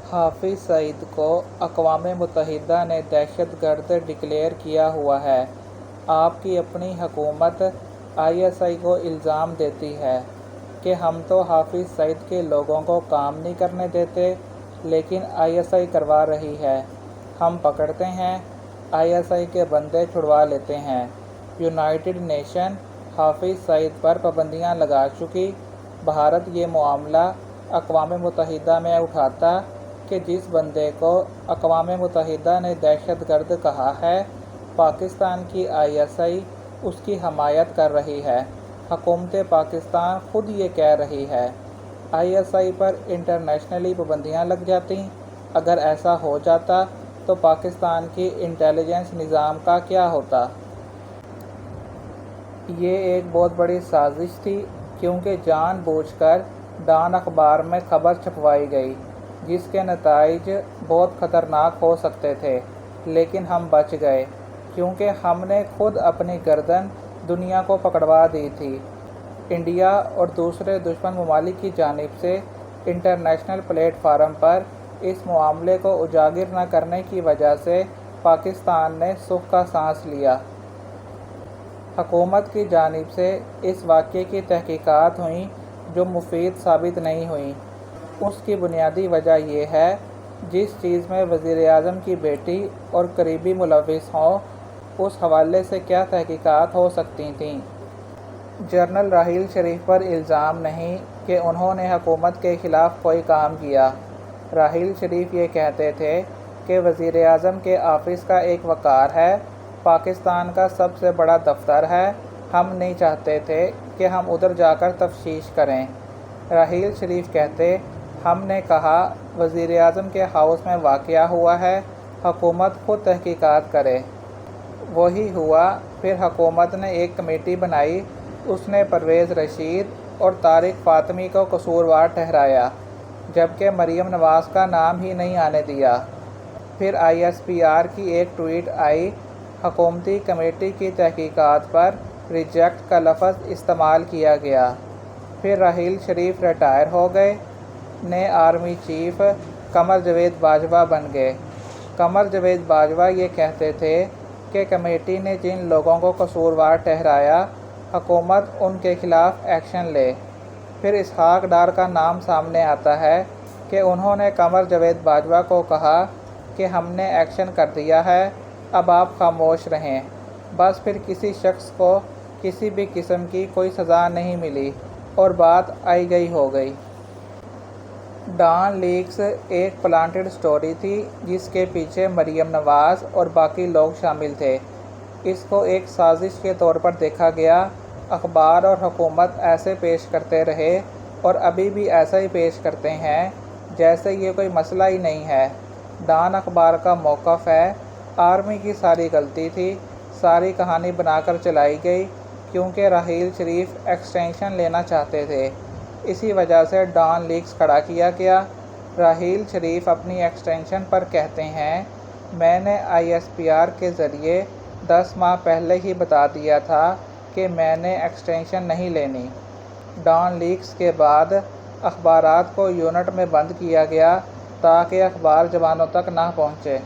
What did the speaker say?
हाफिज सईद को अक़वाम मुत्तहिदा ने दहशतगर्द डिक्लेयर किया हुआ है। आपकी अपनी हुकूमत ISI को इल्ज़ाम देती है कि हम तो हाफिज सईद के लोगों को काम नहीं करने देते, लेकिन ISI करवा रही है। हम पकड़ते हैं, ISI के बंदे छुड़वा लेते हैं। यूनाइटेड नेशन हाफिज सईद पर पाबंदियां लगा चुकी। भारत ये मामला अक़वाम मुत्तहिदा में उठाता कि जिस बंदे को अक़वाम मुत्तहिदा ने दहशतगर्द कहा है, पाकिस्तान की ISI उसकी हमायत कर रही है। हुकूमत पाकिस्तान खुद ये कह रही है। ISI पर इंटरनेशनली पाबंदियां लग जाती। अगर ऐसा हो जाता तो पाकिस्तान की इंटेलिजेंस निज़ाम का क्या होता। ये एक बहुत बड़ी साजिश थी, क्योंकि जानबूझकर डॉन अखबार में खबर छपवाई गई, जिसके नताइज बहुत ख़तरनाक हो सकते थे, लेकिन हम बच गए क्योंकि हमने खुद अपनी गर्दन दुनिया को पकड़वा दी थी। इंडिया और दूसरे दुश्मन ममालिक की जानिब से इंटरनेशनल प्लेटफार्म पर इस मामले को उजागर न करने की वजह से पाकिस्तान ने सुख का सांस लिया। हुकूमत की जानिब से इस वाक़ये की तहकीकात हुई जो मुफीद साबित नहीं हुई। उसकी बुनियादी वजह यह है, जिस चीज़ में वज़ीर-ए-आज़म की बेटी और करीबी मुलव्विस हों, उस हवाले से क्या तहकीकात हो सकती थीं। जनरल राहील शरीफ पर इल्ज़ाम नहीं कि उन्होंने हुकूमत के ख़िलाफ़ कोई काम किया। राहील शरीफ ये कहते थे कि वज़ीर-ए-आज़म के ऑफ़िस का एक वक़ार है, पाकिस्तान का सबसे बड़ा दफ्तर है, हम नहीं चाहते थे कि हम उधर जाकर तफ्तीश करें। राहील शरीफ कहते, हमने कहा वज़ीर-ए-आज़म के हाउस में वाक़या हुआ है, हुकूमत खुद तहकीकात करे। वही हुआ। फिर हुकूमत ने एक कमेटी बनाई, उसने परवेज़ रशीद और तारिक फ़ातमी को कसूरवार ठहराया, जबकि मरीम नवाज़ का नाम ही नहीं आने दिया। फिर ISPR की एक ट्वीट आई, हुकूमती कमेटी की तहकीकात पर रिजेक्ट का लफ्ज़ इस्तेमाल किया गया। फिर राहील शरीफ रिटायर हो गए, नए आर्मी चीफ कमर जवेद बाजवा बन गए। कमर जवेद बाजवा ये कहते थे कि कमेटी ने जिन लोगों को कसूरवार ठहराया, हुकूमत उनके ख़िलाफ़ एक्शन ले। फिर इसहाक डार का नाम सामने आता है कि उन्होंने कमर जवेद बाजवा को कहा कि हमने एक्शन कर दिया है, अब आप खामोश रहें। बस फिर किसी शख्स को किसी भी किस्म की कोई सज़ा नहीं मिली और बात आई गई हो गई। डॉन लीक्स एक प्लांटेड स्टोरी थी, जिसके पीछे मरीम नवाज़ और बाकी लोग शामिल थे। इसको एक साजिश के तौर पर देखा गया। अखबार और हुकूमत ऐसे पेश करते रहे और अभी भी ऐसा ही पेश करते हैं जैसे ये कोई मसला ही नहीं है। डॉन अखबार का मौक़िफ़ है, आर्मी की सारी गलती थी, सारी कहानी बनाकर चलाई गई, क्योंकि राहील शरीफ एक्सटेंशन लेना चाहते थे। इसी वजह से डॉन लीक्स खड़ा किया गया। राहील शरीफ अपनी एक्सटेंशन पर कहते हैं, मैंने ISPR के ज़रिए 10 माह पहले ही बता दिया था कि मैंने एक्सटेंशन नहीं लेनी। डॉन लीक्स के बाद अखबारात को यूनिट में बंद किया गया ताकि अखबार जवानों तक ना पहुँचे।